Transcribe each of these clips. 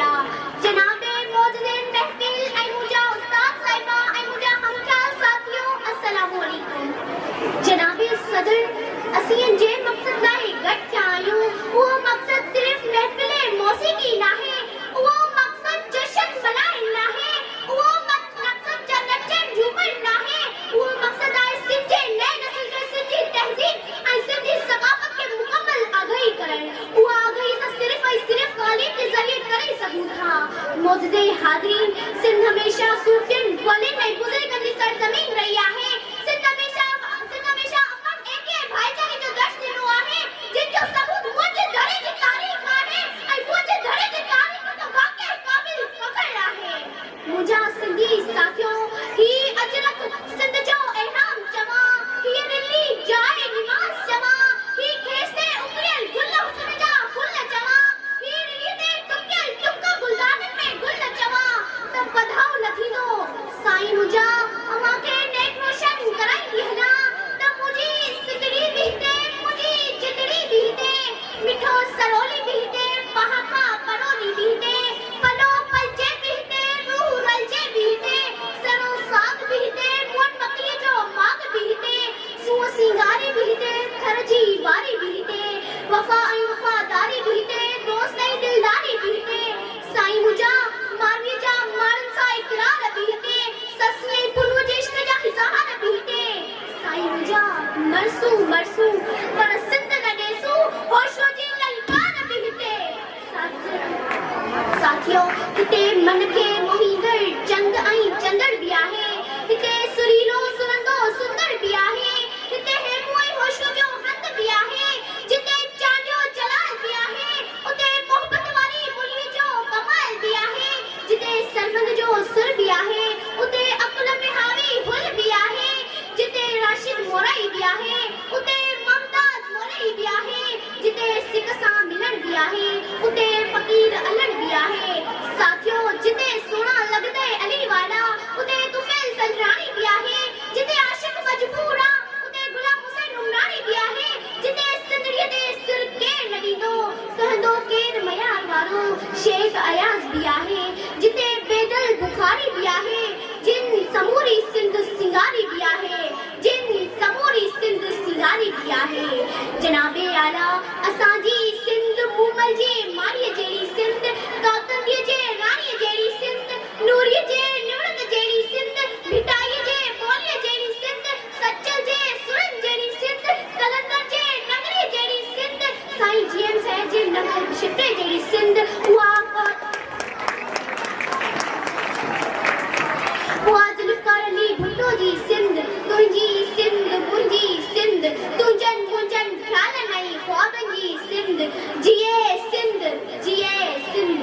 शुक्रिया जनाबे मौजूदीन महफिल ऐ मुजा उस्ताद साहिबा ऐ मुजा हमका साथियों अस्सलाम वालेकुम। जनाबे सदर असीं जे मकसद लाए गठ क्या आयूं वो मकसद सिर्फ महफिल मौसीकी ना है, वो मकसद जश्न मनाए ना है, वो मकसद जन्नत झूमर ना है, वो मकसद आए सिंजे नए नस्ल के सिंधी तहजीब ऐ सिंधी सकाफत के मुकम्मल आगाही करन। वो आगाही सिर्फ तालीम के जरिए करे सकूं था। मौजूदे हाज़रीन, सिंध हमेशा सूफियन वाले में बुजुर्गन सरजमीन रही है। सिंध हमेशा अपन एक भाईचारे जो दर्श दिनो है, जिनके सबूत मुझे धरे की तारीख है, ऐ मुझे धरे की तारीख तो वाकई काबिल फखर है। मुझा सिंधी साथियों ही अजरक सिंध जो एहराम जमा, ही रिली जाए निमाज जमा, ही खेसे उकरियल गुल हुस्न जा फुल जमा, ही रिली दे टुकियल टुक्का गुलदान में गुल जमा। तब बधाओ नथी दो साईं मुझा अमा के नेक रोशन कराई है ना। तब मुझी सिकड़ी बीते मुझी चितड़ी बीते, मिठो सरोली बीते पहाका परोली बीते, पलो पलचे बीते रूह रलचे बीते, सरो साग बीते मोन मकली जो माग बीते, सुओ सिंगारी बीते खरजी वारी बीते, वफा ऐ वफादारी बीते दोस्त ऐ दिलदारी बीते। साईं मुझा मारवी जा मारन सा इकरार बीते, ससने पुनु जे इश्क जा इज़हार बीते। साईं मुझा मरसू पर सिंध न देसू होशो जी ललकार बीते। साथियों हिते मन के मोहींदड़ चंद ऐं चंदड़ भी आहे, हिते सुरीलो सुरंदो सुंदर भी आहे, हिते हेमू ऐं होशो जो हंध भी आहे, जिते चांडियो जलाल भी आहे, उते मोहब्बत वारी बुलवी जो कमाल भी आहे, जिते सरमंद जो सुर भी आहे, उते अकुल में हावी हुल भी आहे, जिते राशिद मोराई भी आहे, उते मुमताज मोराई भी आहे, जिते सिक सां मिलन भी आहे, उते फकीर अलड़ भी आहे। साथियों जिते सोना लगदे अली वाला, उते तुफैल सजरानी भी आहे, जिते आशिक मजबूरा उते गुलाम हुसैन उमरानी भी आहे, जिते सिंधड़ीअ ते सिर केर न ॾींदो सहंदो केर मयार वारो शेख अयाज भी आहे, जिते बेदल बुखारी भी आहे, जिन समूरी सिंध सिंगारी भी आहे, जिन समूरी सिंध सिंगारी भी आहे। जनाबे आला असांजी सिंध मूमल जे मारीअ जहिड़ी सिंध, गौतमदीअ जे राणीअ जहिड़ी सिंध, नूरीअ जे निवड़त जहिड़ी सिंध, भिटाईअ जे ॿोलीअ जहिड़ी सिंध, सचल जे सुरन जहिड़ी सिंध, कलंदर जे नगरीअ जहिड़ी सिंध, साईं जीएम साहिब जे नगर शिपरे जहिड़ी सिंध, उहा ज़ुल्फ़कार अली भुट्टो जी सिंध, तुंहिंजी सिंध मुंहिंजी सिंध, तुंहिंजनि मुंहिंजनि ख़्यालनि ऐं ख्वाबनि जी सिंध, जिए सिंध जिए सिंध।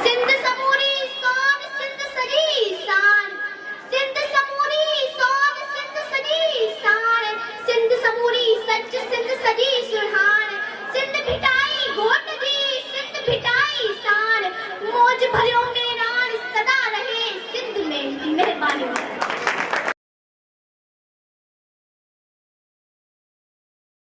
सिंध समूरी सोन सिंध सॼी साण, सिंध समूरी सोन सिंध सॼी साण, सिंध समूरी सच सिंध सॼी सुहाण, सिंध भिटाई घोट जी सिंध भिटाई साण, मौज भरियो मेरान सदा रहे सिंध में। महिरबानी।